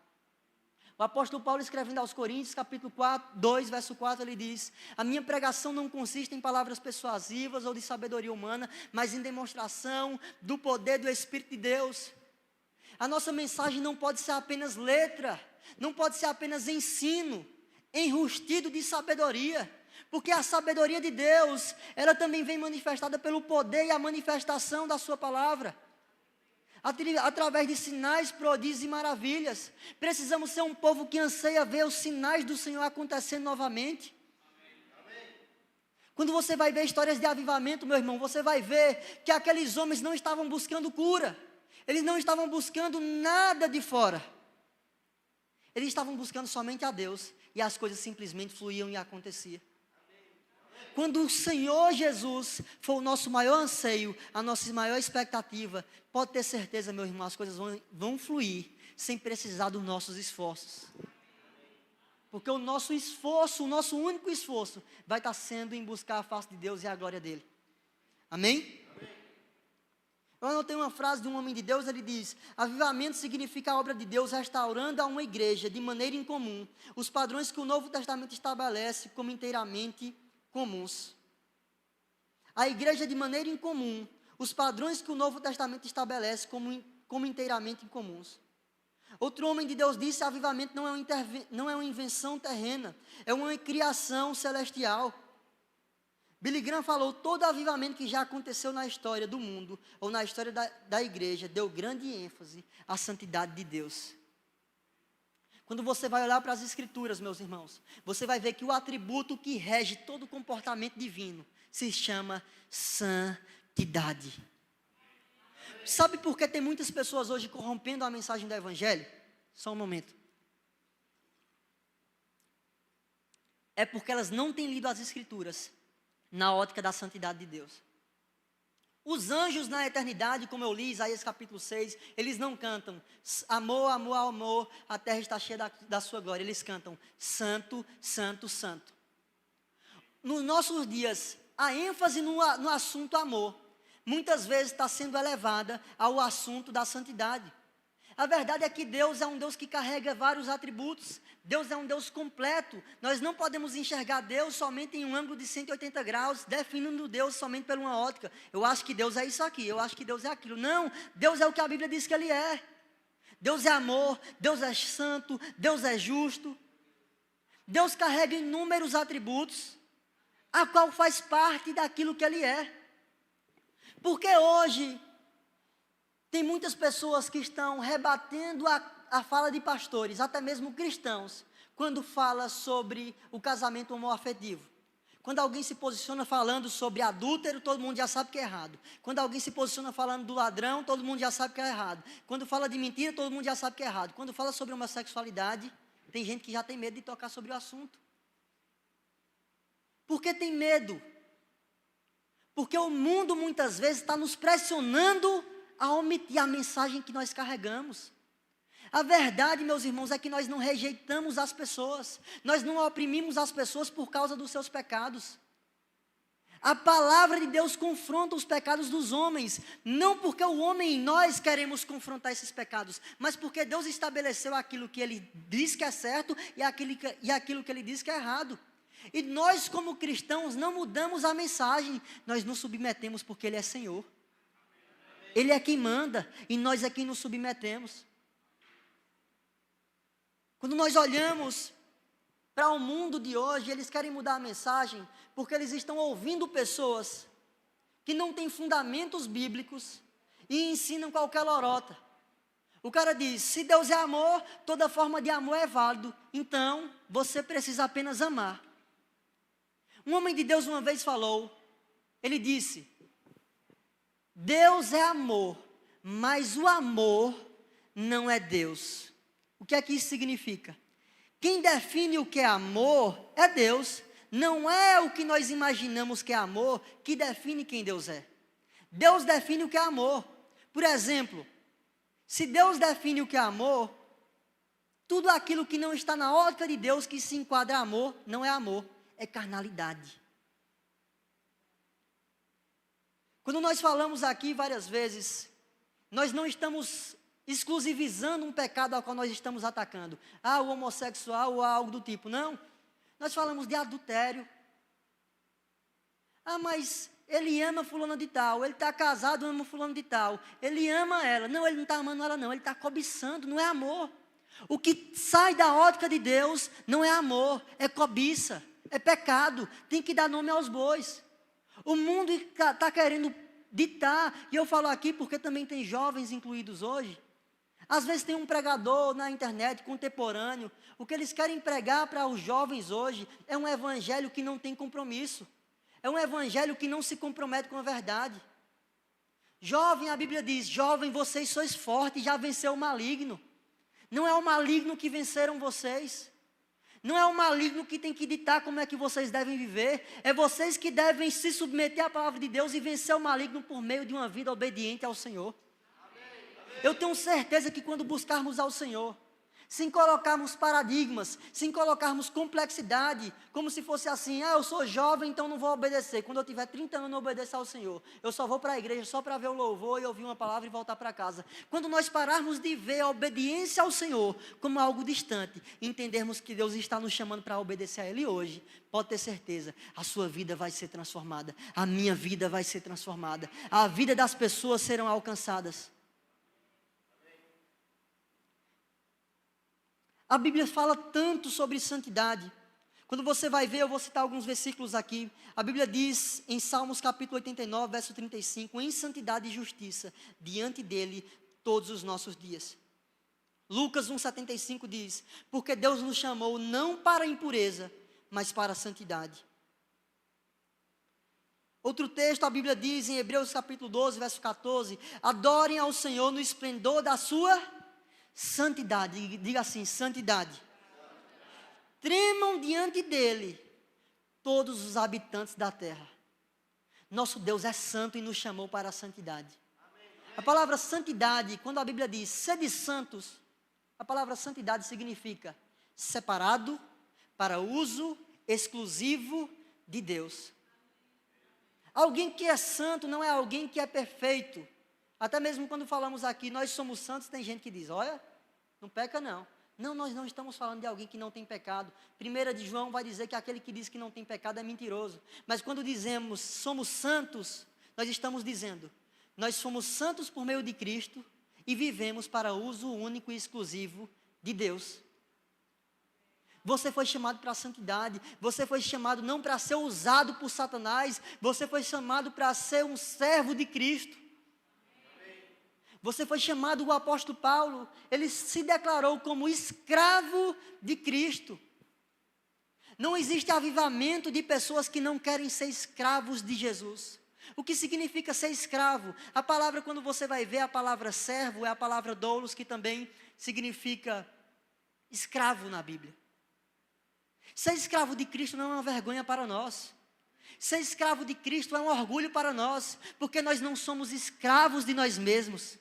O apóstolo Paulo, escrevendo aos Coríntios, capítulo 2, verso 4, ele diz, a minha pregação não consiste em palavras persuasivas ou de sabedoria humana, mas em demonstração do poder do Espírito de Deus. A nossa mensagem não pode ser apenas letra, não pode ser apenas ensino, enrustido de sabedoria, porque a sabedoria de Deus, ela também vem manifestada pelo poder e a manifestação da sua palavra, através de sinais, prodígios e maravilhas. Precisamos ser um povo que anseia ver os sinais do Senhor acontecendo novamente. Quando você vai ver histórias de avivamento, meu irmão, você vai ver que aqueles homens não estavam buscando cura, eles não estavam buscando nada de fora, eles estavam buscando somente a Deus, e as coisas simplesmente fluíam e aconteciam. Quando o Senhor Jesus for o nosso maior anseio, a nossa maior expectativa, pode ter certeza, meu irmão, as coisas vão fluir, sem precisar dos nossos esforços. Porque o nosso esforço, o nosso único esforço, vai estar sendo em buscar a face de Deus e a glória dEle. Amém? Eu anotei uma frase de um homem de Deus, ele diz: avivamento significa a obra de Deus restaurando a uma igreja, de maneira incomum, os padrões que o Novo Testamento estabelece como inteiramente comuns. A igreja de maneira incomum, os padrões que o Novo Testamento estabelece como inteiramente incomuns. Outro homem de Deus disse: avivamento não é uma invenção terrena, é uma criação celestial. Billy Graham falou: todo avivamento que já aconteceu na história do mundo, ou na história da igreja, deu grande ênfase à santidade de Deus. Quando você vai olhar para as Escrituras, meus irmãos, você vai ver que o atributo que rege todo o comportamento divino se chama santidade. Sabe por que tem muitas pessoas hoje corrompendo a mensagem do Evangelho? Só um momento. É porque elas não têm lido as Escrituras na ótica da santidade de Deus. Os anjos na eternidade, como eu li, Isaías capítulo 6, eles não cantam amor, amor, amor, a terra está cheia da sua glória. Eles cantam santo, santo, santo. Nos nossos dias, a ênfase no assunto amor, muitas vezes está sendo elevada ao assunto da santidade. A verdade é que Deus é um Deus que carrega vários atributos. Deus é um Deus completo. Nós não podemos enxergar Deus somente em um ângulo de 180 graus, definindo Deus somente por uma ótica. Eu acho que Deus é isso aqui, eu acho que Deus é aquilo. Não, Deus é o que a Bíblia diz que Ele é. Deus é amor, Deus é santo, Deus é justo. Deus carrega inúmeros atributos, a qual faz parte daquilo que Ele é. Porque hoje tem muitas pessoas que estão rebatendo a fala de pastores, até mesmo cristãos, quando fala sobre o casamento homoafetivo. Quando alguém se posiciona falando sobre adúltero, todo mundo já sabe que é errado. Quando alguém se posiciona falando do ladrão, todo mundo já sabe que é errado. Quando fala de mentira, todo mundo já sabe que é errado. Quando fala sobre homossexualidade, tem gente que já tem medo de tocar sobre o assunto. Por que tem medo? Porque o mundo muitas vezes está nos pressionando a omitir a mensagem que nós carregamos. A verdade, meus irmãos, é que nós não rejeitamos as pessoas, nós não oprimimos as pessoas por causa dos seus pecados. A palavra de Deus confronta os pecados dos homens, não porque o homem e nós queremos confrontar esses pecados, mas porque Deus estabeleceu aquilo que Ele diz que é certo e aquilo que Ele diz que é errado. E nós, como cristãos, não mudamos a mensagem, nós nos submetemos porque Ele é Senhor. Ele é quem manda e nós é quem nos submetemos. Quando nós olhamos para o mundo de hoje, eles querem mudar a mensagem porque eles estão ouvindo pessoas que não têm fundamentos bíblicos e ensinam qualquer lorota. O cara diz: se Deus é amor, toda forma de amor é válido, então você precisa apenas amar. Um homem de Deus uma vez falou, ele disse: Deus é amor, mas o amor não é Deus. O que é que isso significa? Quem define o que é amor é Deus. Não é o que nós imaginamos que é amor que define quem Deus é. Deus define o que é amor. Por exemplo, se Deus define o que é amor, tudo aquilo que não está na ótica de Deus que se enquadra amor, não é amor, é carnalidade. Quando nós falamos aqui várias vezes, nós não estamos exclusivizando um pecado ao qual nós estamos atacando. O homossexual ou algo do tipo. Não. Nós falamos de adultério. Mas Ele ama fulano de tal, ele está casado, ama fulano de tal, ele ama ela. Não, ele não está amando ela não, ele está cobiçando, não é amor. O que sai da ótica de Deus não é amor, é cobiça, é pecado, tem que dar nome aos bois. O mundo está querendo ditar, e eu falo aqui porque também tem jovens incluídos hoje. Às vezes tem um pregador na internet contemporâneo, o que eles querem pregar para os jovens hoje é um evangelho que não tem compromisso. É um evangelho que não se compromete com a verdade. Jovem, a Bíblia diz, jovem, vocês sois fortes, já venceu o maligno. Não é o maligno que venceram vocês. Não é o maligno que tem que ditar como é que vocês devem viver. É vocês que devem se submeter à palavra de Deus e vencer o maligno por meio de uma vida obediente ao Senhor. Eu tenho certeza que quando buscarmos ao Senhor, sem colocarmos paradigmas, sem colocarmos complexidade, como se fosse assim, eu sou jovem, então não vou obedecer. Quando eu tiver 30 anos, não obedecer ao Senhor. Eu só vou para a igreja só para ver o louvor e ouvir uma palavra e voltar para casa. Quando nós pararmos de ver a obediência ao Senhor como algo distante, e entendermos que Deus está nos chamando para obedecer a Ele hoje, pode ter certeza, a sua vida vai ser transformada, a minha vida vai ser transformada, a vida das pessoas serão alcançadas. A Bíblia fala tanto sobre santidade. Quando você vai ver, eu vou citar alguns versículos aqui. A Bíblia diz em Salmos capítulo 89, verso 35, em santidade e justiça, diante dele todos os nossos dias. Lucas 1,75 diz, porque Deus nos chamou não para a impureza, mas para a santidade. Outro texto, a Bíblia diz em Hebreus capítulo 12, verso 14, adorem ao Senhor no esplendor da sua santidade, diga assim, santidade. Tremam diante dele todos os habitantes da terra. Nosso Deus é santo e nos chamou para a santidade. A palavra santidade, quando a Bíblia diz sede santos, a palavra santidade significa separado para uso exclusivo de Deus. Alguém que é santo não é alguém que é perfeito. Até mesmo quando falamos aqui, nós somos santos, tem gente que diz, olha, não peca não. Não, nós não estamos falando de alguém que não tem pecado. 1 de João vai dizer que aquele que diz que não tem pecado é mentiroso. Mas quando dizemos somos santos, nós estamos dizendo, nós somos santos por meio de Cristo e vivemos para uso único e exclusivo de Deus. Você foi chamado para a santidade, você foi chamado não para ser usado por Satanás, você foi chamado para ser um servo de Cristo. Você foi chamado, o apóstolo Paulo, ele se declarou como escravo de Cristo. Não existe avivamento de pessoas que não querem ser escravos de Jesus. O que significa ser escravo? A palavra, quando você vai ver a palavra servo, é a palavra doulos, que também significa escravo na Bíblia. Ser escravo de Cristo não é uma vergonha para nós. Ser escravo de Cristo é um orgulho para nós, porque nós não somos escravos de nós mesmos.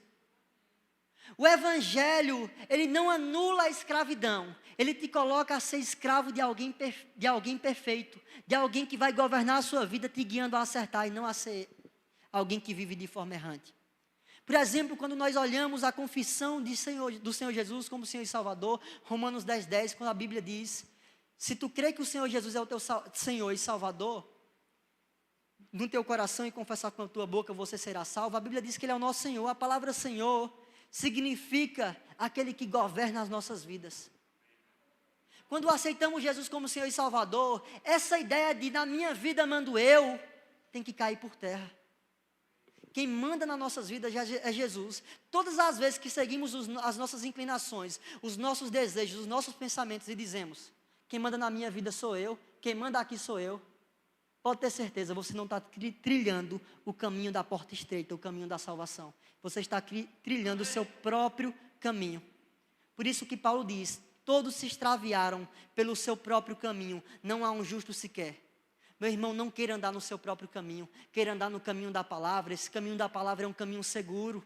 O Evangelho, ele não anula a escravidão, ele te coloca a ser escravo de alguém perfeito, de alguém que vai governar a sua vida te guiando a acertar e não a ser alguém que vive de forma errante. Por exemplo, quando nós olhamos a confissão do Senhor Jesus como Senhor e Salvador, Romanos 10:10, quando a Bíblia diz, se tu crê que o Senhor Jesus é o teu Senhor e Salvador, no teu coração e confessar com a tua boca, você será salvo. A Bíblia diz que Ele é o nosso Senhor. A palavra Senhor significa aquele que governa as nossas vidas. Quando aceitamos Jesus como Senhor e Salvador, essa ideia de na minha vida mando eu, tem que cair por terra. Quem manda nas nossas vidas é Jesus. Todas as vezes que seguimos as nossas inclinações, os nossos desejos, os nossos pensamentos e dizemos, quem manda na minha vida sou eu, quem manda aqui sou eu, pode ter certeza, você não está trilhando o caminho da porta estreita, o caminho da salvação. Você está trilhando o seu próprio caminho. Por isso que Paulo diz, todos se extraviaram pelo seu próprio caminho, não há um justo sequer. Meu irmão, não queira andar no seu próprio caminho, queira andar no caminho da palavra. Esse caminho da palavra é um caminho seguro.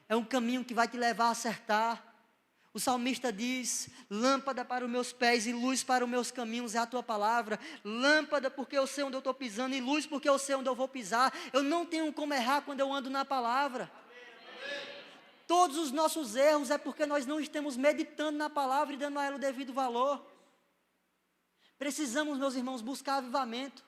É um caminho que vai te levar a acertar. O salmista diz, lâmpada para os meus pés e luz para os meus caminhos é a tua palavra. Lâmpada porque eu sei onde eu estou pisando e luz porque eu sei onde eu vou pisar. Eu não tenho como errar quando eu ando na palavra. Todos os nossos erros é porque nós não estamos meditando na palavra e dando a ela o devido valor. Precisamos, meus irmãos, buscar avivamento.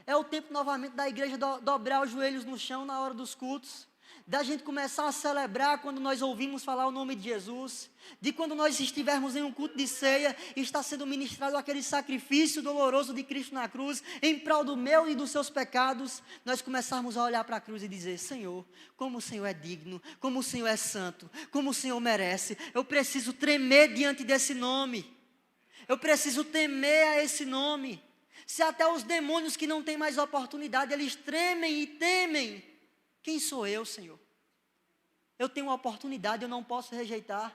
É o tempo novamente da igreja dobrar os joelhos no chão na hora dos cultos, da gente começar a celebrar quando nós ouvimos falar o nome de Jesus, de quando nós estivermos em um culto de ceia e está sendo ministrado aquele sacrifício doloroso de Cristo na cruz, em prol do meu e dos seus pecados, nós começarmos a olhar para a cruz e dizer: Senhor, como o Senhor é digno, como o Senhor é santo, como o Senhor merece, eu preciso tremer diante desse nome, eu preciso temer a esse nome. Se até os demônios que não têm mais oportunidade, eles tremem e temem, quem sou eu, Senhor? Eu tenho uma oportunidade, eu não posso rejeitar.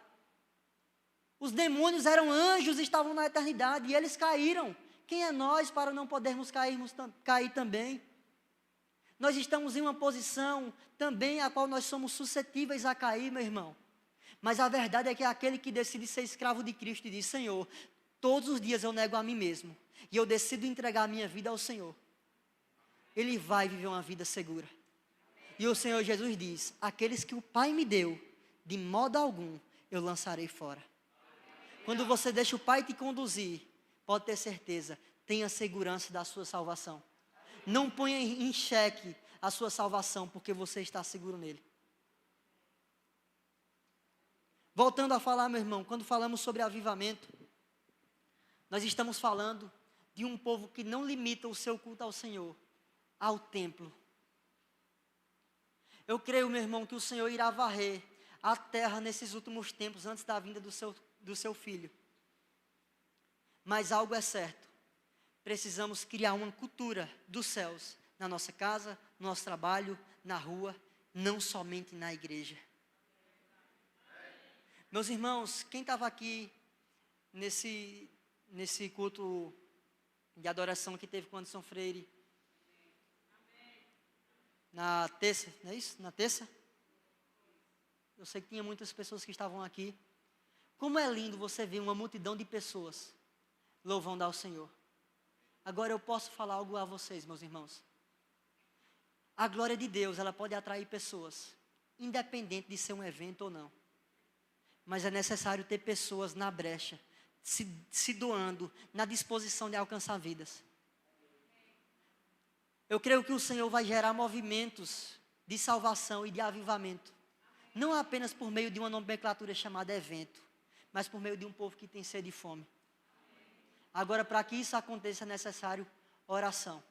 Os demônios eram anjos, estavam na eternidade e eles caíram. Quem é nós para não podermos cair também? Nós estamos em uma posição também a qual nós somos suscetíveis a cair, meu irmão. Mas a verdade é que aquele que decide ser escravo de Cristo e diz: Senhor, todos os dias eu nego a mim mesmo e eu decido entregar a minha vida ao Senhor, ele vai viver uma vida segura. E o Senhor Jesus diz: aqueles que o Pai me deu, de modo algum eu lançarei fora. Quando você deixa o Pai te conduzir, pode ter certeza, tenha segurança da sua salvação. Não ponha em xeque a sua salvação, porque você está seguro nele. Voltando a falar, meu irmão, quando falamos sobre avivamento, nós estamos falando de um povo que não limita o seu culto ao Senhor, ao templo. Eu creio, meu irmão, que o Senhor irá varrer a terra nesses últimos tempos, antes da vinda do seu Filho. Mas algo é certo, precisamos criar uma cultura dos céus, na nossa casa, no nosso trabalho, na rua, não somente na igreja. Meus irmãos, quem estava aqui nesse culto de adoração que teve com Anderson Freire? Na terça, não é isso? Na terça? Eu sei que tinha muitas pessoas que estavam aqui. Como é lindo você ver uma multidão de pessoas louvando ao Senhor. Agora eu posso falar algo a vocês, meus irmãos. A glória de Deus, ela pode atrair pessoas, independente de ser um evento ou não. Mas é necessário ter pessoas na brecha, se doando, na disposição de alcançar vidas. Eu creio que o Senhor vai gerar movimentos de salvação e de avivamento. Não apenas por meio de uma nomenclatura chamada evento, mas por meio de um povo que tem sede e fome. Agora, para que isso aconteça, é necessário oração.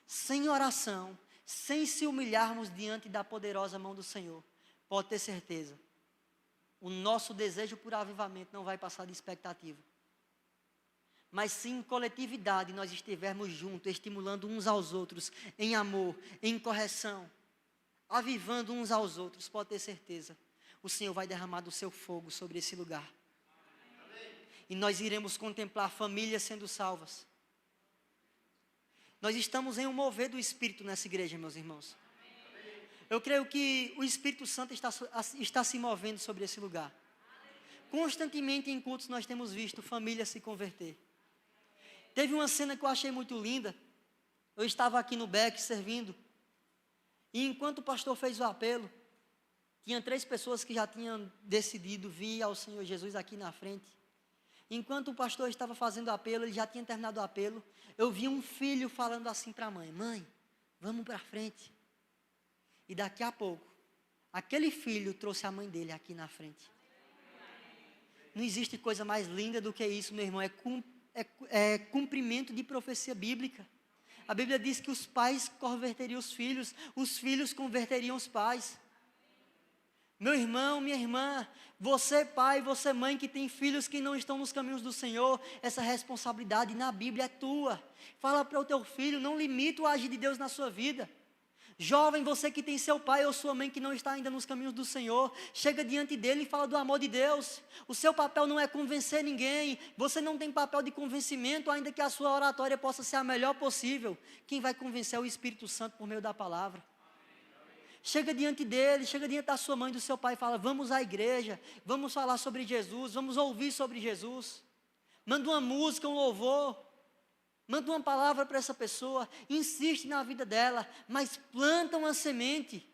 Sem oração, sem se humilharmos diante da poderosa mão do Senhor, pode ter certeza, o nosso desejo por avivamento não vai passar de expectativa. Mas se em coletividade nós estivermos juntos, estimulando uns aos outros, em amor, em correção, avivando uns aos outros, pode ter certeza, o Senhor vai derramar do seu fogo sobre esse lugar. E nós iremos contemplar famílias sendo salvas. Nós estamos em um mover do Espírito nessa igreja, meus irmãos. Eu creio que o Espírito Santo está se movendo sobre esse lugar. Constantemente em cultos nós temos visto famílias se converter. Teve uma cena que eu achei muito linda. Eu estava aqui no beck servindo. E enquanto o pastor fez o apelo, tinha 3 pessoas que já tinham decidido vir ao Senhor Jesus aqui na frente. Enquanto o pastor estava fazendo o apelo, ele já tinha terminado o apelo. Eu vi um filho falando assim para a mãe: mãe, vamos para frente. E daqui a pouco, aquele filho trouxe a mãe dele aqui na frente. Não existe coisa mais linda do que isso, meu irmão. É cumprimento de profecia bíblica. A Bíblia diz que os pais converteriam os filhos converteriam os pais. Meu irmão, minha irmã, você pai, você mãe que tem filhos que não estão nos caminhos do Senhor, essa responsabilidade na Bíblia é tua. Fala para o teu filho, não limita o agir de Deus na sua vida. Jovem, você que tem seu pai ou sua mãe que não está ainda nos caminhos do Senhor, chega diante dele e fala do amor de Deus. O seu papel não é convencer ninguém, você não tem papel de convencimento, ainda que a sua oratória possa ser a melhor possível. Quem vai convencer é o Espírito Santo por meio da palavra. Chega diante dele, chega diante da sua mãe, do seu pai e fala: vamos à igreja, vamos falar sobre Jesus, vamos ouvir sobre Jesus. Manda uma música, um louvor. Manda uma palavra para essa pessoa, insiste na vida dela, mas planta uma semente.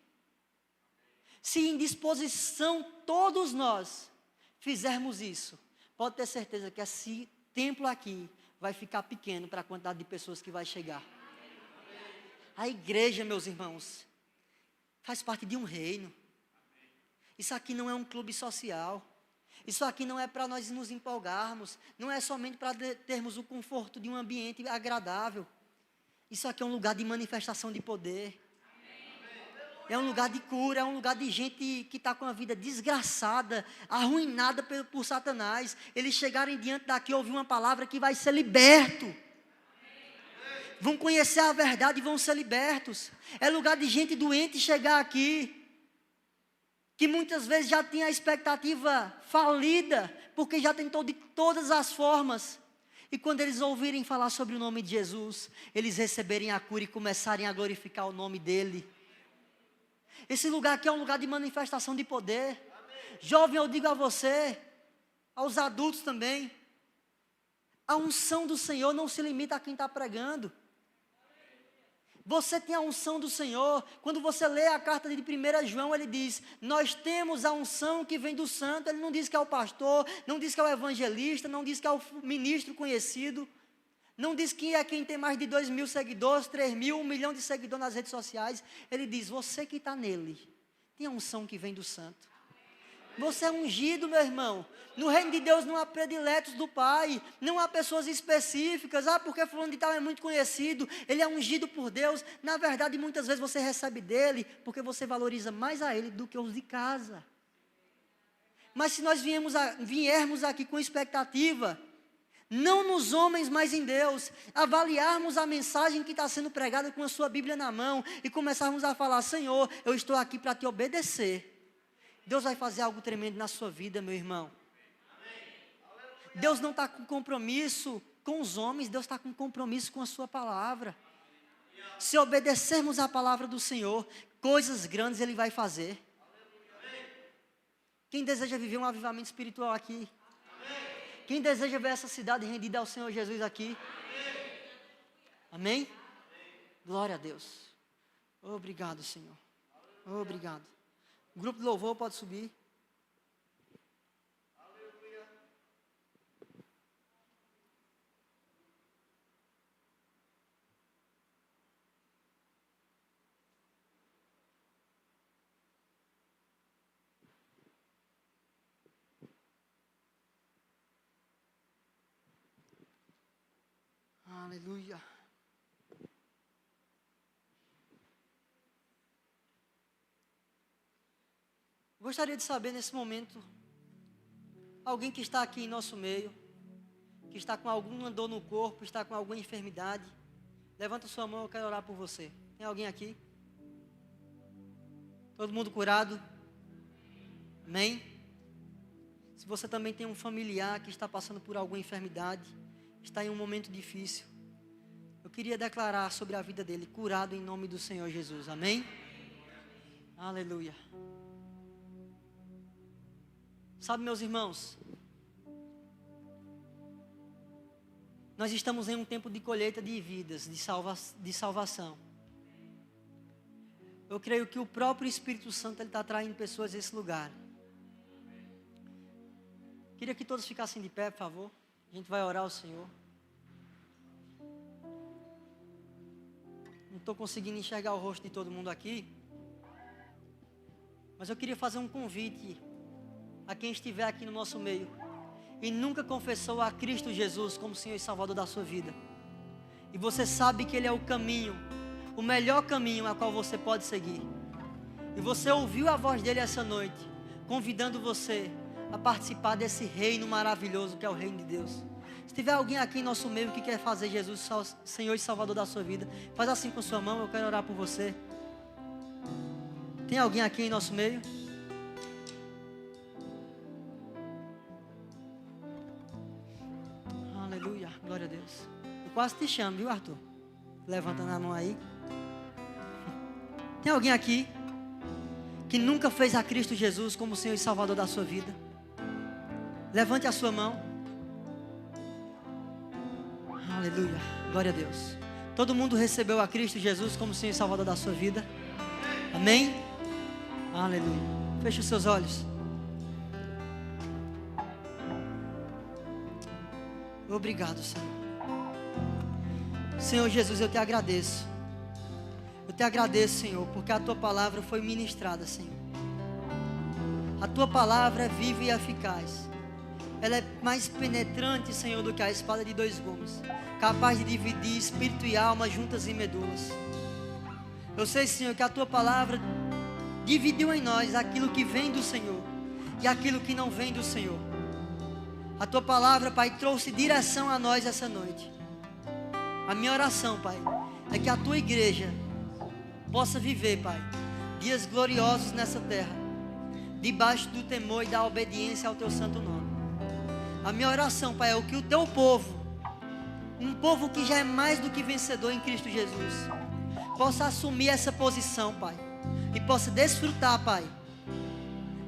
Se em disposição todos nós fizermos isso, pode ter certeza que esse templo aqui vai ficar pequeno para a quantidade de pessoas que vai chegar. A igreja, meus irmãos, faz parte de um reino. Isso aqui não é um clube social. Isso aqui não é para nós nos empolgarmos. Não é somente para termos o conforto de um ambiente agradável. Isso aqui é um lugar de manifestação de poder. É um lugar de cura, é um lugar de gente que está com a vida desgraçada, arruinada por Satanás. Eles chegarem diante daqui e ouvir uma palavra que vai ser liberto. Vão conhecer a verdade e vão ser libertos. É lugar de gente doente chegar aqui, que muitas vezes já tem a expectativa falida, porque já tentou de todas as formas. E quando eles ouvirem falar sobre o nome de Jesus, eles receberem a cura e começarem a glorificar o nome dele. Esse lugar aqui é um lugar de manifestação de poder. Amém. Jovem, eu digo a você, aos adultos também, a unção do Senhor não se limita a quem está pregando. Você tem a unção do Senhor. Quando você lê a carta de 1 João, ele diz, nós temos a unção que vem do santo. Ele não diz que é o pastor, não diz que é o evangelista, não diz que é o ministro conhecido, não diz que é quem tem mais de 2.000 seguidores, 3.000, 1 milhão de seguidores nas redes sociais. Ele diz, você que está nele, tem a unção que vem do santo. Você é ungido, meu irmão. No reino de Deus não há prediletos do Pai, não há pessoas específicas. Porque fulano de tal é muito conhecido, ele é ungido por Deus. Na verdade, muitas vezes você recebe dele, porque você valoriza mais a ele do que os de casa. Mas se nós viermos aqui com expectativa, não nos homens, mas em Deus, avaliarmos a mensagem que está sendo pregada com a sua Bíblia na mão e começarmos a falar, Senhor, eu estou aqui para te obedecer. Deus vai fazer algo tremendo na sua vida, meu irmão. Deus não está com compromisso com os homens, Deus está com compromisso com a sua palavra. Se obedecermos à palavra do Senhor, coisas grandes Ele vai fazer. Quem deseja viver um avivamento espiritual aqui? Quem deseja ver essa cidade rendida ao Senhor Jesus aqui? Amém? Glória a Deus. Obrigado, Senhor. Obrigado. O grupo de louvor pode subir. Aleluia. Gostaria de saber nesse momento, alguém que está aqui em nosso meio, que está com alguma dor no corpo, está com alguma enfermidade, levanta sua mão, eu quero orar por você. Tem alguém aqui? Todo mundo curado? Amém? Se você também tem um familiar que está passando por alguma enfermidade, está em um momento difícil, eu queria declarar sobre a vida dele, curado em nome do Senhor Jesus, amém? Aleluia. Sabe, meus irmãos, nós estamos em um tempo de colheita de vidas, de salvação. Eu creio que o próprio Espírito Santo ele está atraindo pessoas a esse lugar. Queria que todos ficassem de pé, por favor. A gente vai orar ao Senhor. Não estou conseguindo enxergar o rosto de todo mundo aqui, mas eu queria fazer um convite a quem estiver aqui no nosso meio e nunca confessou a Cristo Jesus como Senhor e Salvador da sua vida. E você sabe que Ele é o caminho, o melhor caminho a qual você pode seguir. E você ouviu a voz dEle essa noite, convidando você a participar desse reino maravilhoso que é o reino de Deus. Se tiver alguém aqui em nosso meio que quer fazer Jesus Senhor e Salvador da sua vida, faz assim com sua mão, eu quero orar por você. Tem alguém aqui em nosso meio? Aleluia, glória a Deus. Eu quase te chamo, viu, Arthur? Levantando a mão aí. Tem alguém aqui que nunca fez a Cristo Jesus como Senhor e Salvador da sua vida? Levante a sua mão. Aleluia, glória a Deus. Todo mundo recebeu a Cristo Jesus como Senhor e Salvador da sua vida? Amém? Aleluia. Feche os seus olhos. Obrigado, Senhor. Senhor Jesus, eu te agradeço, Eu te agradeço, Senhor, porque a Tua palavra foi ministrada, Senhor. A Tua palavra é viva e eficaz. Ela é mais penetrante, Senhor, do que a espada de 2 gumes, capaz de dividir espírito e alma juntas e medulas. Eu sei, Senhor, que a Tua palavra dividiu em nós aquilo que vem do Senhor e aquilo que não vem do Senhor. A Tua palavra, Pai, trouxe direção a nós essa noite. A minha oração, Pai, é que a Tua igreja possa viver, Pai, dias gloriosos nessa terra, debaixo do temor e da obediência ao Teu santo nome. A minha oração, Pai, é o que o Teu povo, um povo que já é mais do que vencedor em Cristo Jesus, possa assumir essa posição, Pai, e possa desfrutar, Pai,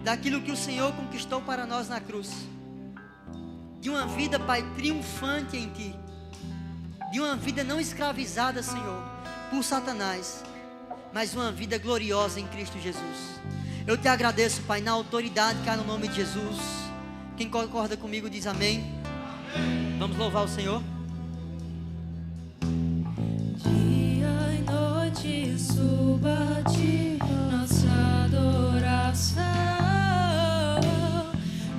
daquilo que o Senhor conquistou para nós na cruz, de uma vida, Pai, triunfante em Ti, de uma vida não escravizada, Senhor, por Satanás, mas uma vida gloriosa em Cristo Jesus. Eu Te agradeço, Pai, na autoridade que há no nome de Jesus. Quem concorda comigo diz amém. Vamos louvar o Senhor. Dia e noite suba-te nossa adoração.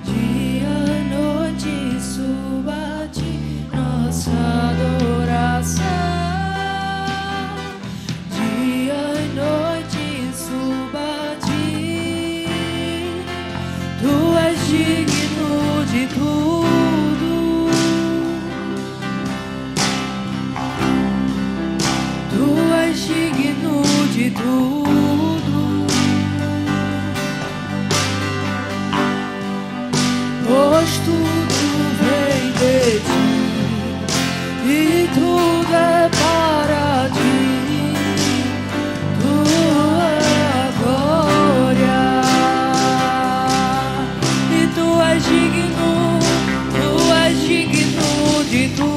Dia e noite suba-te nossa adoração. Dia e noite suba-te. Tu és digno de tudo. Tu és digno de tudo, pois tudo vem de Ti e tudo é para Ti, Tua glória. E Tu és digno de tudo.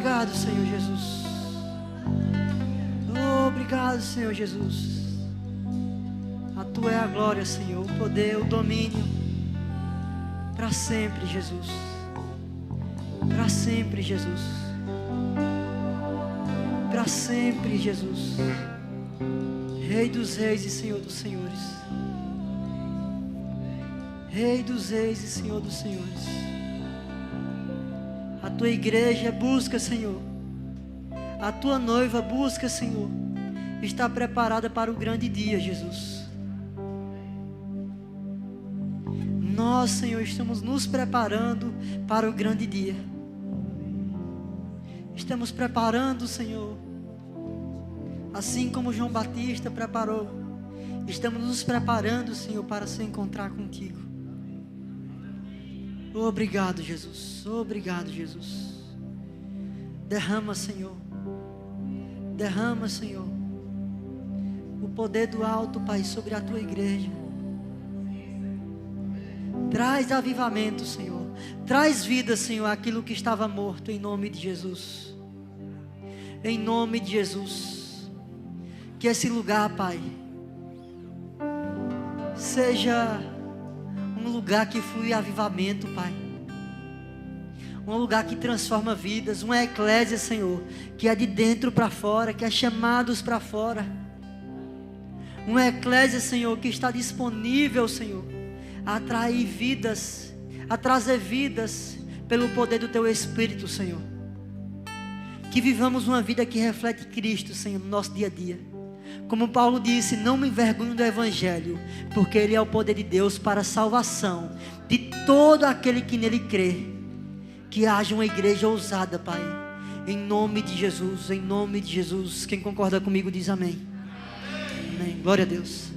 Obrigado, Senhor Jesus. Obrigado, Senhor Jesus. A Tua é a glória, Senhor, o poder, o domínio, para sempre, Jesus. Para sempre, Jesus. Para sempre, Jesus. Rei dos reis e Senhor dos senhores. Rei dos reis e Senhor dos senhores. A Tua igreja busca, Senhor. A Tua noiva busca, Senhor. Está preparada para o grande dia, Jesus. Nós, Senhor, estamos nos preparando para o grande dia. Estamos preparando, Senhor, assim como João Batista preparou. Estamos nos preparando, Senhor, para se encontrar contigo. Obrigado, Jesus. Obrigado, Jesus. Derrama, Senhor. Derrama, Senhor, o poder do alto, Pai, sobre a Tua igreja. Traz avivamento, Senhor. Traz vida, Senhor, aquilo que estava morto, em nome de Jesus. Em nome de Jesus. Que esse lugar, Pai, seja um lugar que flui avivamento, Pai. Um lugar que transforma vidas. Uma eclésia, Senhor, que é de dentro para fora, que é chamados para fora. Uma eclésia, Senhor, que está disponível, Senhor, a atrair vidas, a trazer vidas pelo poder do Teu Espírito, Senhor. Que vivamos uma vida que reflete Cristo, Senhor, no nosso dia a dia. Como Paulo disse, não me envergonho do Evangelho, porque ele é o poder de Deus para a salvação de todo aquele que nele crê. Que haja uma igreja ousada, Pai, em nome de Jesus, em nome de Jesus. Quem concorda comigo diz amém. Amém. Glória a Deus.